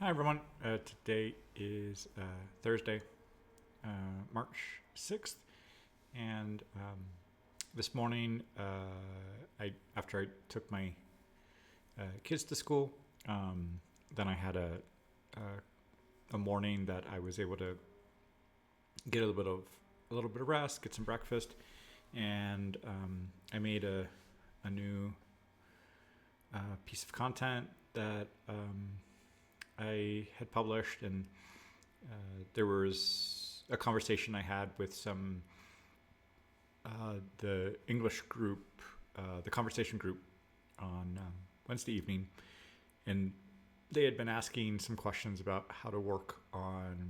Hi, everyone. Today is Thursday, March 6th. And this morning, after I took my kids to school, then I had a, a morning that I was able to get a little bit of rest, get some breakfast, and I made a new piece of content that I had published, and there was a conversation I had with some the English group, the conversation group on Wednesday evening, and they had been asking some questions about how to work on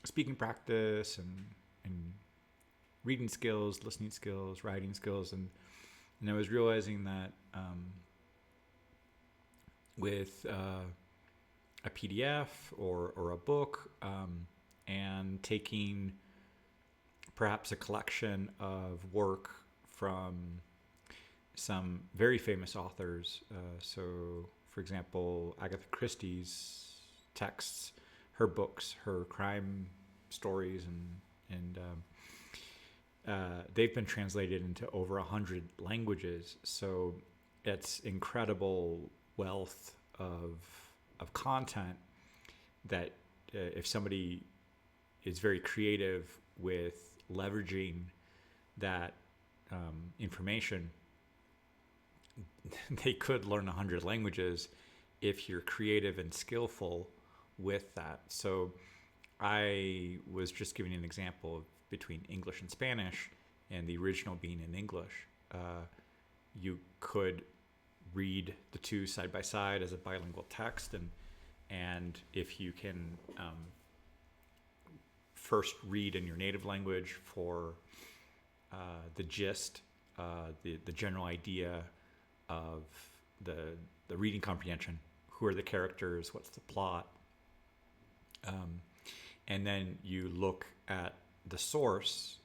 speaking practice and reading skills, listening skills, writing skills, and I was realizing that with a PDF or a book, and taking perhaps a collection of work from some very famous authors. So, for example, Agatha Christie's texts, her books, her crime stories, and they've been translated into over 100 languages. So it's incredible wealth of content that if somebody is very creative with leveraging that information, they could learn 100 languages if you're creative and skillful with that. So I was just giving an example of between English and Spanish, and the original being in English. You could read the two side by side as a bilingual text, and if you can first read in your native language for the gist, the general idea of the reading comprehension, who are the characters, what's the plot, and then you look at the source,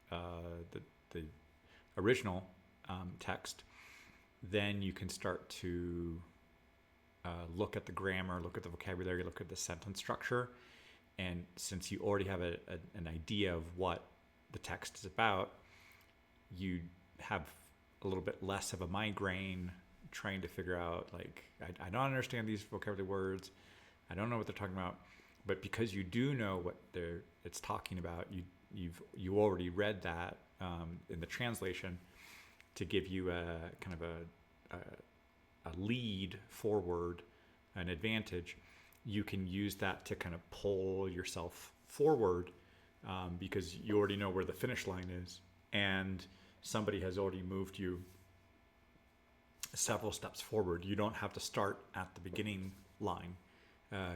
the original text, then you can start to look at the grammar, look at the vocabulary, look at the sentence structure. And since you already have an idea of what the text is about, you have a little bit less of a migraine trying to figure out, like, I don't understand these vocabulary words. I don't know what they're talking about. But because you do know what it's talking about, you already read that in the translation to give you a kind of a lead forward, an advantage. You can use that to kind of pull yourself forward, because you already know where the finish line is, and somebody has already moved you several steps forward. You don't have to start at the beginning line.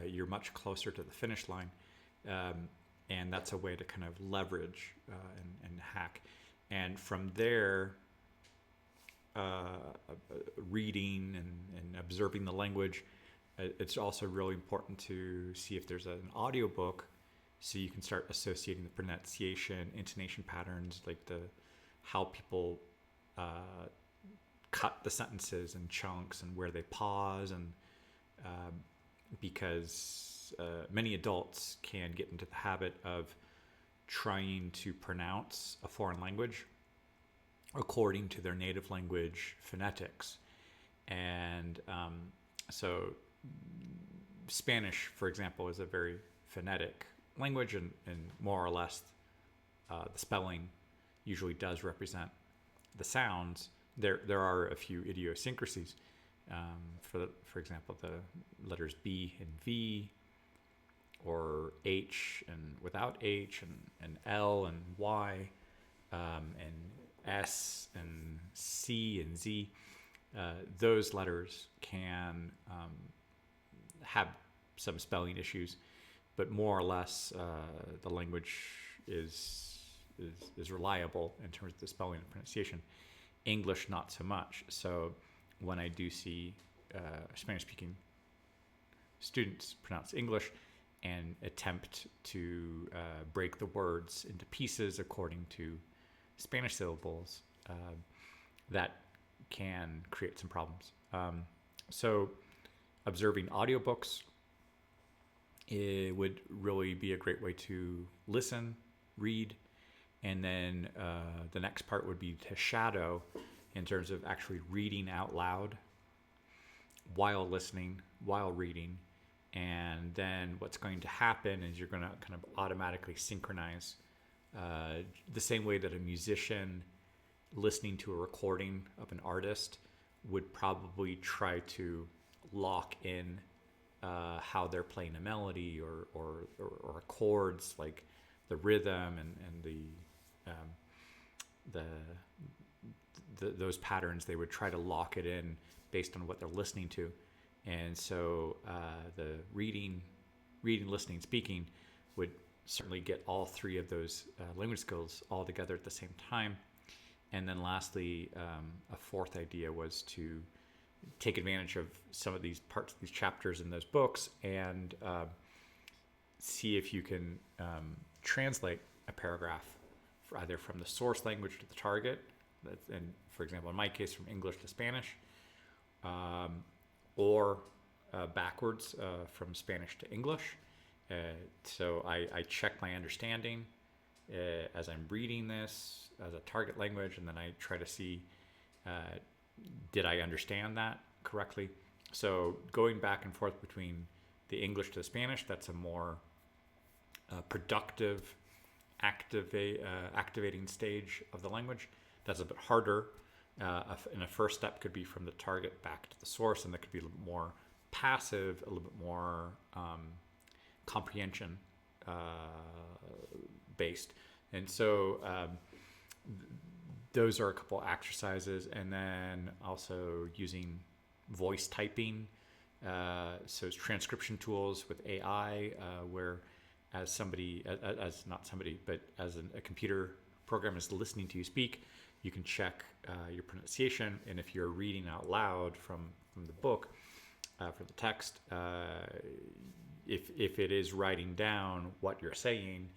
You're much closer to the finish line, and that's a way to kind of leverage and hack. And from there, reading and observing the language, it's also really important to see if there's an audiobook, so you can start associating the pronunciation, intonation patterns, like how people cut the sentences in chunks and where they pause, and because many adults can get into the habit of trying to pronounce a foreign language according to their native language phonetics. And so Spanish, for example, is a very phonetic language, and more or less the spelling usually does represent the sounds. There are a few idiosyncrasies. For example, the letters B and V, or H and without H, and L and Y, and S and C and Z. Those letters can have some spelling issues, but more or less the language is reliable in terms of the spelling and pronunciation. English, not so much. So when I do see Spanish-speaking students pronounce English and attempt to break the words into pieces according to Spanish syllables, that can create some problems. So observing audiobooks, it would really be a great way to listen, read, and then the next part would be to shadow in terms of actually reading out loud while listening, while reading. And then what's going to happen is you're going to kind of automatically synchronize the same way that a musician listening to a recording of an artist would probably try to lock in how they're playing a melody or chords, like the rhythm and those patterns. They would try to lock it in based on what they're listening to. And so the reading, listening, speaking would certainly get all three of those language skills all together at the same time. And then lastly, a fourth idea was to take advantage of some of these parts, these chapters in those books, and see if you can translate a paragraph either from the source language to the target, and for example, in my case, from English to Spanish, or backwards from Spanish to English. So I check my understanding as I'm reading this as a target language, and then I try to see did I understand that correctly. So going back and forth between the English to the Spanish, that's a more productive activating stage of the language. That's a bit harder. And a first step could be from the target back to the source, and that could be a little bit more passive, a little bit more comprehension based. And so those are a couple exercises, and then also using voice typing. So it's transcription tools with AI, where as a computer program is listening to you speak, you can check your pronunciation, and if you're reading out loud from the book, from the text, if it is writing down what you're saying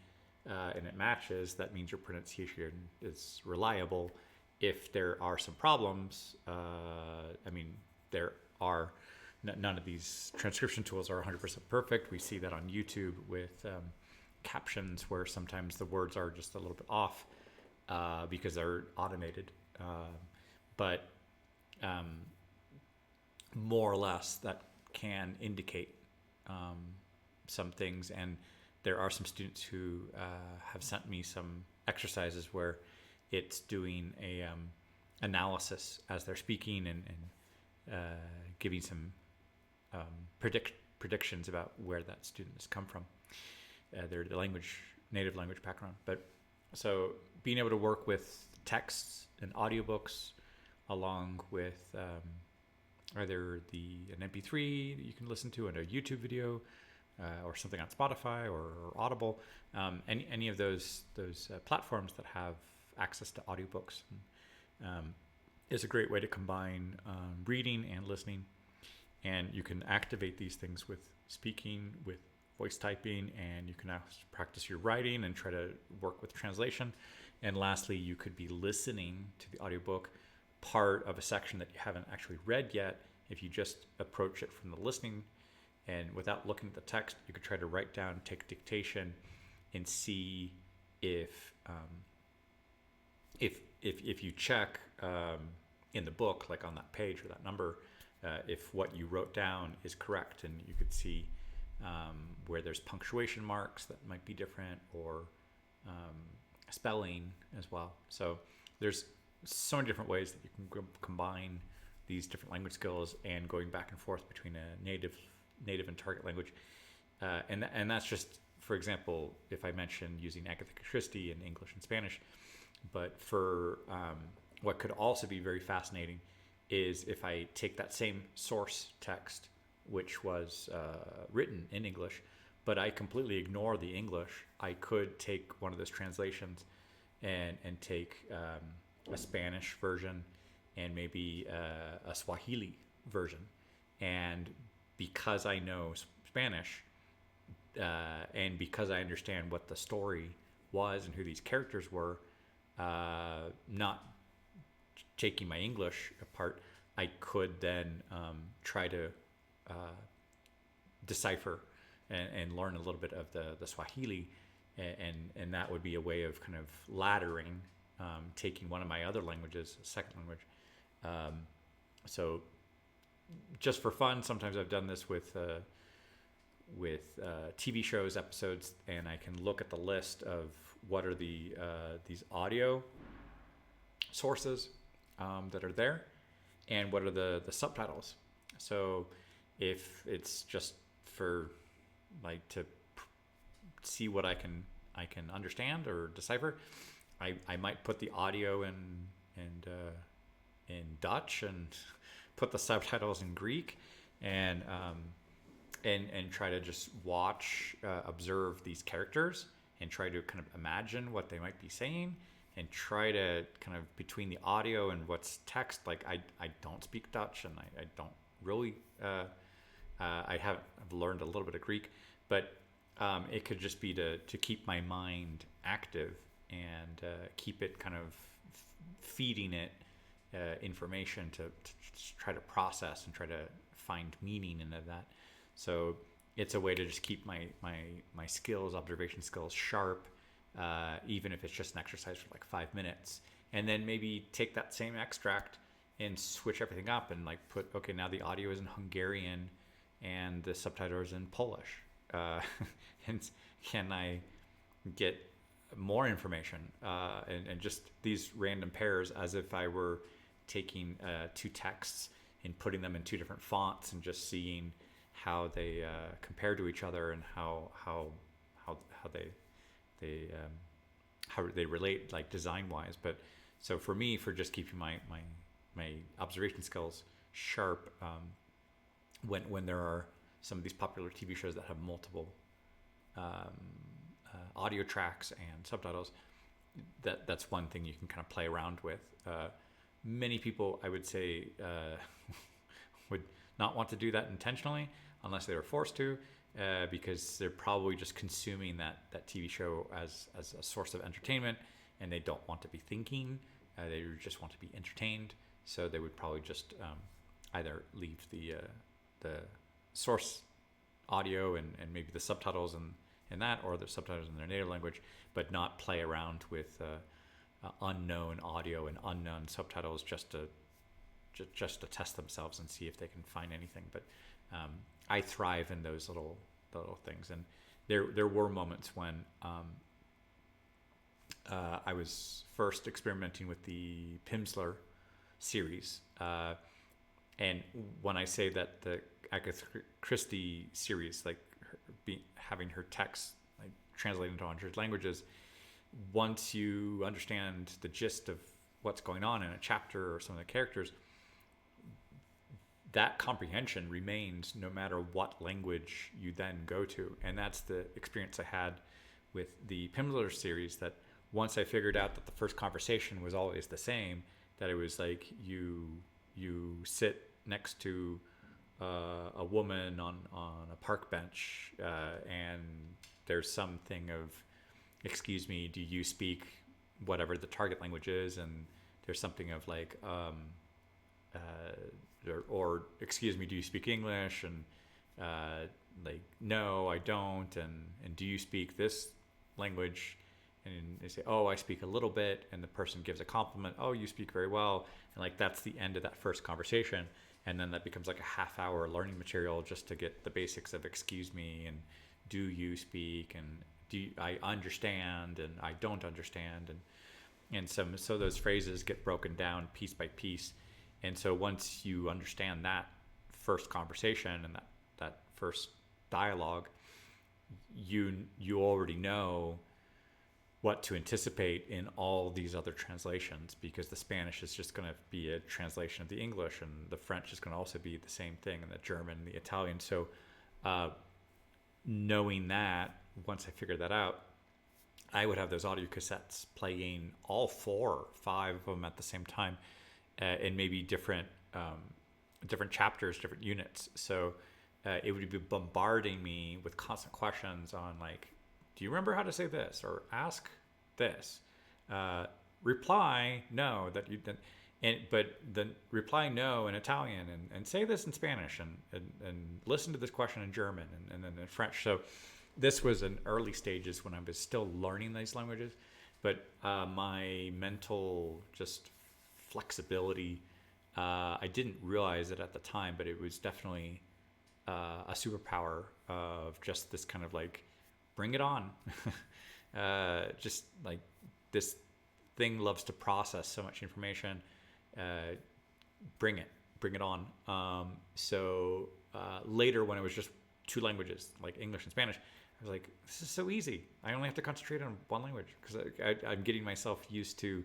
and it matches, that means your pronunciation is reliable. If there are some problems, there are none of these transcription tools are 100% perfect. We see that on YouTube with captions, where sometimes the words are just a little bit off because they're automated. But more or less that can indicate some things. And there are some students who have sent me some exercises where it's doing a analysis as they're speaking and giving some predictions about where that student has come from, their native language background. But so being able to work with texts and audiobooks along with either an MP3 that you can listen to and a YouTube video, or something on Spotify or Audible, any of those platforms that have access to audiobooks, is a great way to combine reading and listening. And you can activate these things with speaking, with voice typing, and you can practice your writing and try to work with translation. And lastly, you could be listening to the audiobook, part of a section that you haven't actually read yet. If you just approach it from the listening and without looking at the text, you could try to write down, take dictation, and see if you check in the book, like on that page or that number, if what you wrote down is correct, and you could see where there's punctuation marks that might be different, or spelling as well. So there's so many different ways that you can combine these different language skills, and going back and forth between a native and target language. And that's just, for example, if I mention using Agatha Christie in English and Spanish. But for what could also be very fascinating is if I take that same source text, which was written in English, but I completely ignore the English, I could take one of those translations and take a Spanish version and maybe a Swahili version. And because I know Spanish, and because I understand what the story was and who these characters were, not taking my English apart, I could then try to decipher and learn a little bit of the Swahili, and that would be a way of kind of laddering, taking one of my other languages, second language. So just for fun, sometimes I've done this with TV shows episodes, and I can look at the list of what are these audio sources that are there, and what are the subtitles. So if it's just for like to see what I can understand or decipher, I might put the audio in Dutch and put the subtitles in Greek, and try to just watch, observe these characters, and try to kind of imagine what they might be saying, and try to kind of between the audio and what's text. Like I don't speak Dutch, and I don't really. I've learned a little bit of Greek, but it could just be to keep my mind active and keep it kind of feeding it information to try to process and try to find meaning in that. So it's a way to just keep my skills, observation skills, sharp, even if it's just an exercise for like 5 minutes, and then maybe take that same extract and switch everything up and like put, okay, now the audio is in Hungarian and the subtitles in Polish. And can I get more information, and just these random pairs, as if I were taking two texts and putting them in two different fonts and just seeing how they compare to each other, and how they relate, like design wise. But so for me, for just keeping my observation skills sharp, when there are some of these popular TV shows that have multiple audio tracks and subtitles, that's one thing you can kind of play around with. Many people, I would say, would not want to do that intentionally unless they were forced to, because they're probably just consuming that TV show as a source of entertainment, and they don't want to be thinking. They just want to be entertained. So they would probably just either leave the source audio and maybe the subtitles in that, or the subtitles in their native language, but not play around with unknown audio and unknown subtitles just to test themselves and see if they can find anything. But I thrive in those little things, and there were moments when I was first experimenting with the Pimsleur series, and when I say that the Agatha Christie series, like having her text like translated into 100 languages, once you understand the gist of what's going on in a chapter or some of the characters, that comprehension remains no matter what language you then go to. And that's the experience I had with the Pimsleur series, that once I figured out that the first conversation was always the same, that it was like you sit next to a woman on a park bench, and there's something of, excuse me, do you speak whatever the target language is? And there's something of like, or excuse me, do you speak English? And like, no, I don't. And do you speak this language? And they say, oh, I speak a little bit. And the person gives a compliment. Oh, you speak very well. And like, that's the end of that first conversation. And then that becomes like a half-hour learning material just to get the basics of excuse me, and do you speak, and I understand, and I don't understand. And so those phrases get broken down piece by piece. And so once you understand that first conversation and that first dialogue, you already know what to anticipate in all these other translations, because the Spanish is just going to be a translation of the English, and the French is going to also be the same thing, and the German, the Italian. So knowing that, once I figured that out, I would have those audio cassettes playing all 4 or 5 of them at the same time, and maybe different chapters, different units. So it would be bombarding me with constant questions on like, do you remember how to say this? Or ask this. Reply no, that you didn't. but then reply no in Italian and say this in Spanish and listen to this question in German and then in French. So this was in early stages when I was still learning these languages, but my mental just flexibility, I didn't realize it at the time, but it was definitely a superpower of just this kind of like, bring it on. Just like this thing loves to process so much information. Uh, bring it on. Later, when it was just two languages, like English and Spanish, I was like, this is so easy. I only have to concentrate on one language because I'm getting myself used to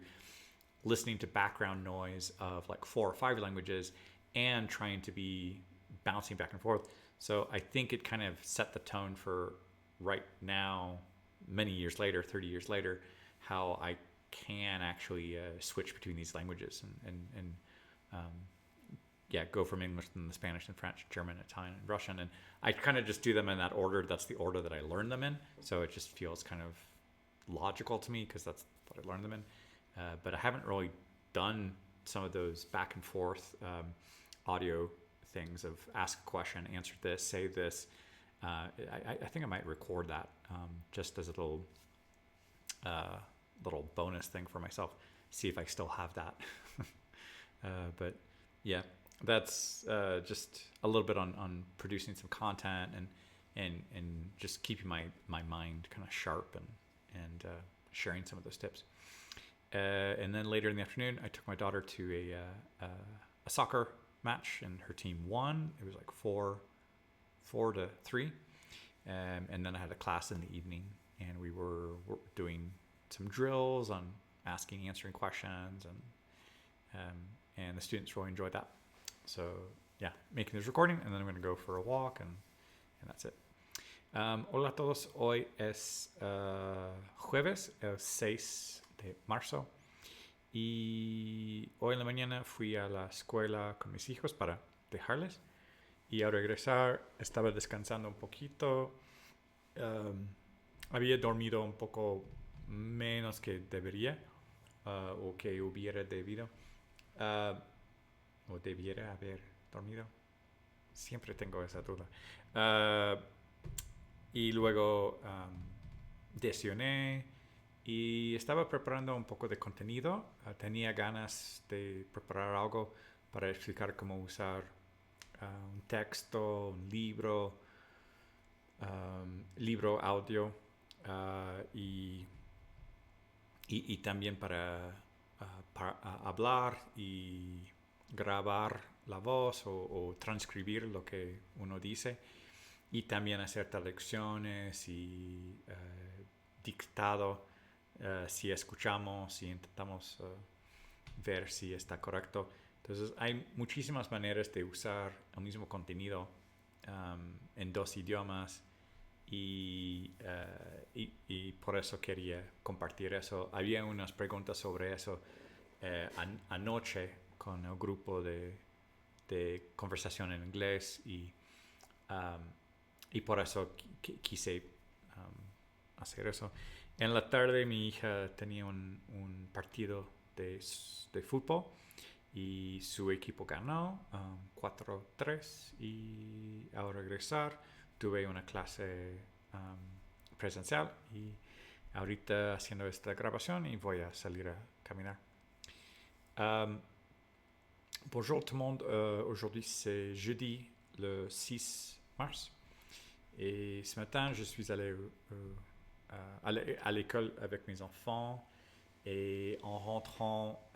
listening to background noise of like 4 or 5 languages and trying to be bouncing back and forth. So I think it kind of set the tone for right now, many years later, 30 years later, how I can actually switch between these languages and go from English and Spanish and French, German, Italian, and Russian. And I kind of just do them in that order. That's the order that I learned them in. So it just feels kind of logical to me because that's what I learned them in. But I haven't really done some of those back and forth audio things of ask a question, answer this, say this. I think I might record that just as a little bonus thing for myself. See if I still have that. But yeah, that's just a little bit on producing some content and just keeping my mind kind of sharp and sharing some of those tips. And then later in the afternoon, I took my daughter to a soccer match, and her team won. It was like 4-3. And then I had a class in the evening, and we were doing some drills on asking, answering questions, and the students really enjoyed that. So yeah, making this recording, and then I'm going to go for a walk, and that's it. Hola a todos, hoy es jueves, el 6 de marzo, y hoy en la mañana fui a la escuela con mis hijos para dejarles, y al regresar estaba descansando un poquito. Había dormido un poco menos que debería, o que hubiera debido, o debiera haber dormido. Siempre tengo esa duda. Y luego desayuné y estaba preparando un poco de contenido. Tenía ganas de preparar algo para explicar cómo usar un texto, un libro audio, y también para hablar y grabar la voz o transcribir lo que uno dice, y también hacer traducciones y dictado, si escuchamos, si intentamos ver si está correcto. Entonces hay muchísimas maneras de usar el mismo contenido en 2 idiomas, y por eso quería compartir eso. Había unas preguntas sobre eso anoche con el grupo de conversación en inglés, y por eso quise hacer eso. En la tarde mi hija tenía un partido de fútbol y su equipo ganó 4-3, y al regresar tuve una clase presencial, y ahorita haciendo esta grabación y voy a salir a caminar. Bonjour tout le monde, aujourd'hui c'est jeudi le 6 mars, et ce matin je suis allé à l'école avec mes enfants, et en rentrant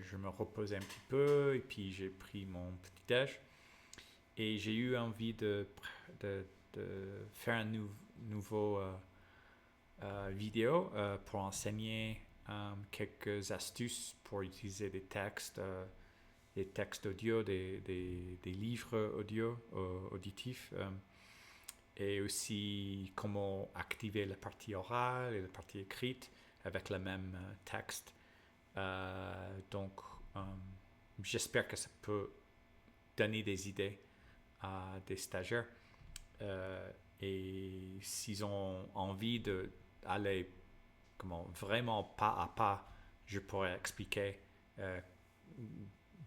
je me reposais un petit peu, et puis j'ai pris mon petit déj, et j'ai eu envie de faire un nouveau vidéo pour enseigner quelques astuces pour utiliser des textes audio, des livres audio auditifs, et aussi comment activer la partie orale et la partie écrite avec le même texte. Donc j'espère que ça peut donner des idées à des stagiaires, et s'ils ont envie d'aller vraiment pas à pas, je pourrais expliquer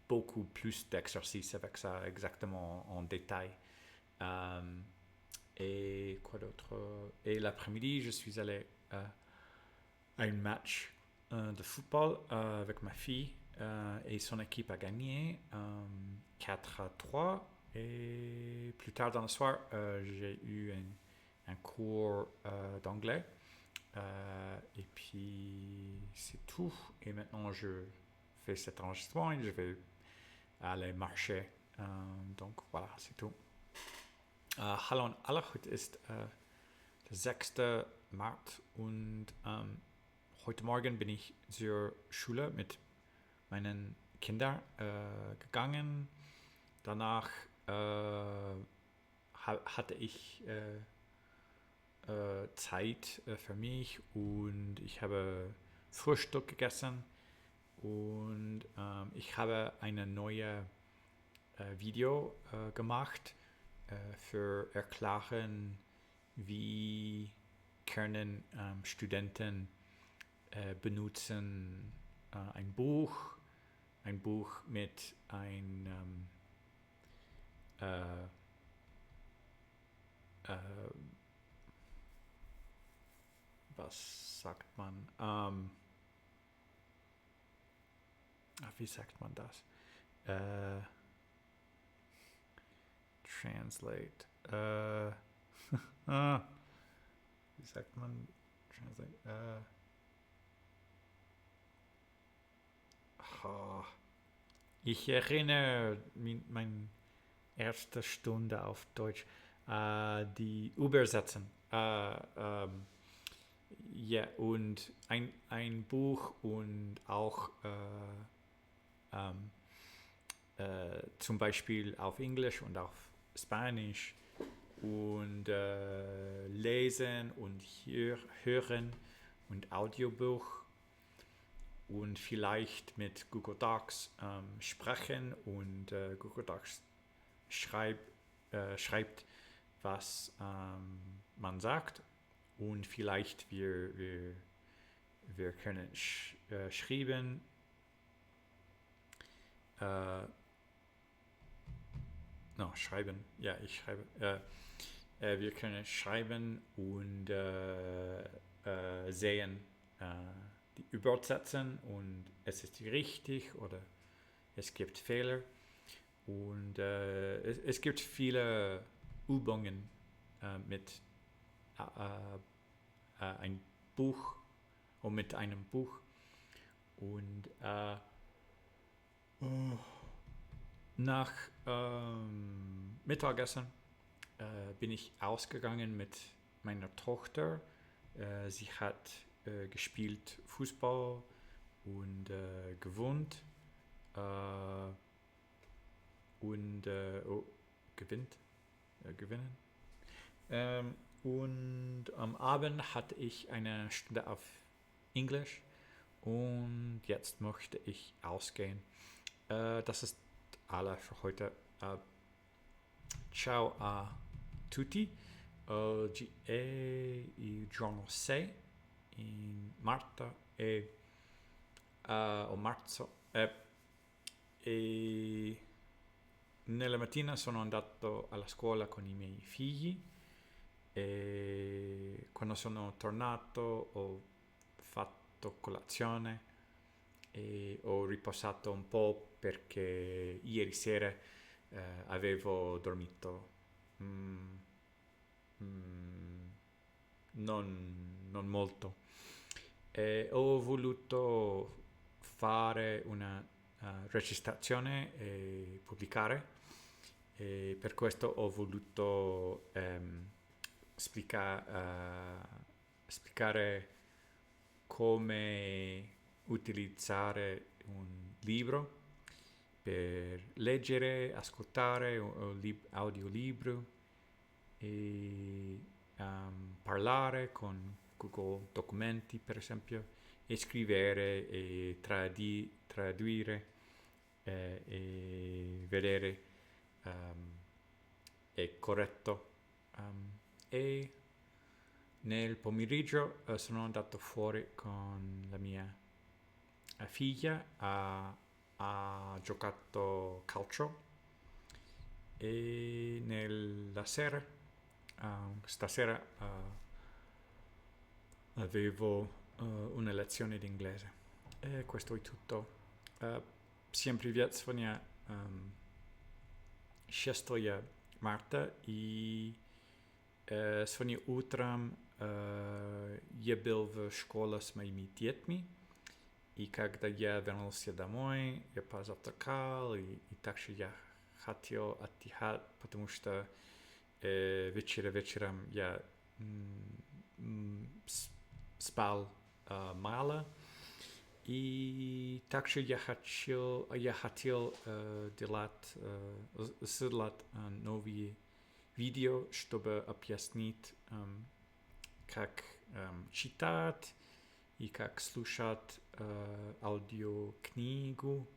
beaucoup plus d'exercices avec ça exactement en détail. Et quoi d'autre? Et l'après-midi, je suis allé à un match de football avec ma fille et son équipe a gagné 4-3. Et plus tard dans le soir, j'ai eu un cours d'anglais. Et puis c'est tout. Et maintenant je fais cet enregistrement et je vais aller marcher. Donc voilà, c'est tout. Hallo und alle, heute ist der 6. März und heute Morgen bin ich zur Schule mit meinen Kindern gegangen. Danach hatte ich Zeit für mich und ich habe Frühstück gegessen und ich habe eine neue Video gemacht für erklären, wie können Studenten benutzen ein Buch mit einem was sagt man? Wie sagt man das? Translate. Wie sagt man? Translate. Ich erinnere meine erste Stunde auf Deutsch. Die Übersetzen. Ja, und ein Buch und auch zum Beispiel auf Englisch und auf Spanisch und lesen und hören und Audiobuch und vielleicht mit Google Docs sprechen und Google Docs schreibt, was man sagt und vielleicht wir können schreiben. Schreiben. Ja, ich schreibe. Wir können schreiben und sehen, die übersetzen und es ist richtig oder es gibt Fehler. Und es gibt viele Übungen mit ein Buch und mit einem Buch. Und nach Mittagessen bin ich ausgegangen mit meiner Tochter. Sie hat gespielt Fußball und gewohnt und gewinnen. Und am Abend hatte ich eine Stunde auf Englisch und jetzt möchte ich ausgehen. Das ist alles für heute. Ciao a tutti. Oggi è il giorno 6 in marzo o marzo e nella mattina sono andato alla scuola con i miei figli e quando sono tornato ho fatto colazione e ho riposato un po' perché ieri sera avevo dormito non molto e ho voluto fare una registrazione e pubblicare e per questo ho voluto spiegare come utilizzare un libro per leggere, ascoltare un audiolibro e parlare con Google Documenti per esempio e scrivere e tradurre e vedere è corretto e nel pomeriggio sono andato fuori con la mia figlia a ha giocato calcio e nella sera, stasera avevo una lezione di inglese e questo è tutto. Всем привет, сегодня 6 марта и сегодня утром я был в школе с моими детьми, и когда я вернулся домой, я позавтракал, и также я хотел отдыхать, потому что вечером я спал мало, и также я хотел сделать новые видео, чтобы объяснить, как читать и как слушать аудиокнигу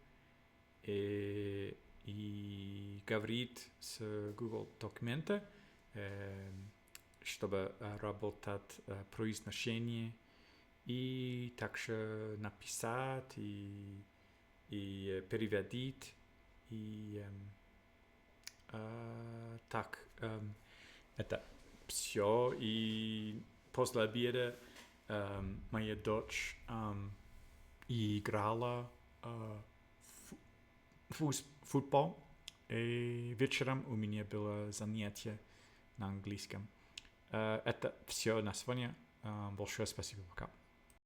и говорить с Google документы, чтобы работать произношение и также написать и переводить и так это все. И после обеда моя дочь играла футбол, и вечером у меня было занятие на английском. Это все на сегодня. Большое спасибо, пока.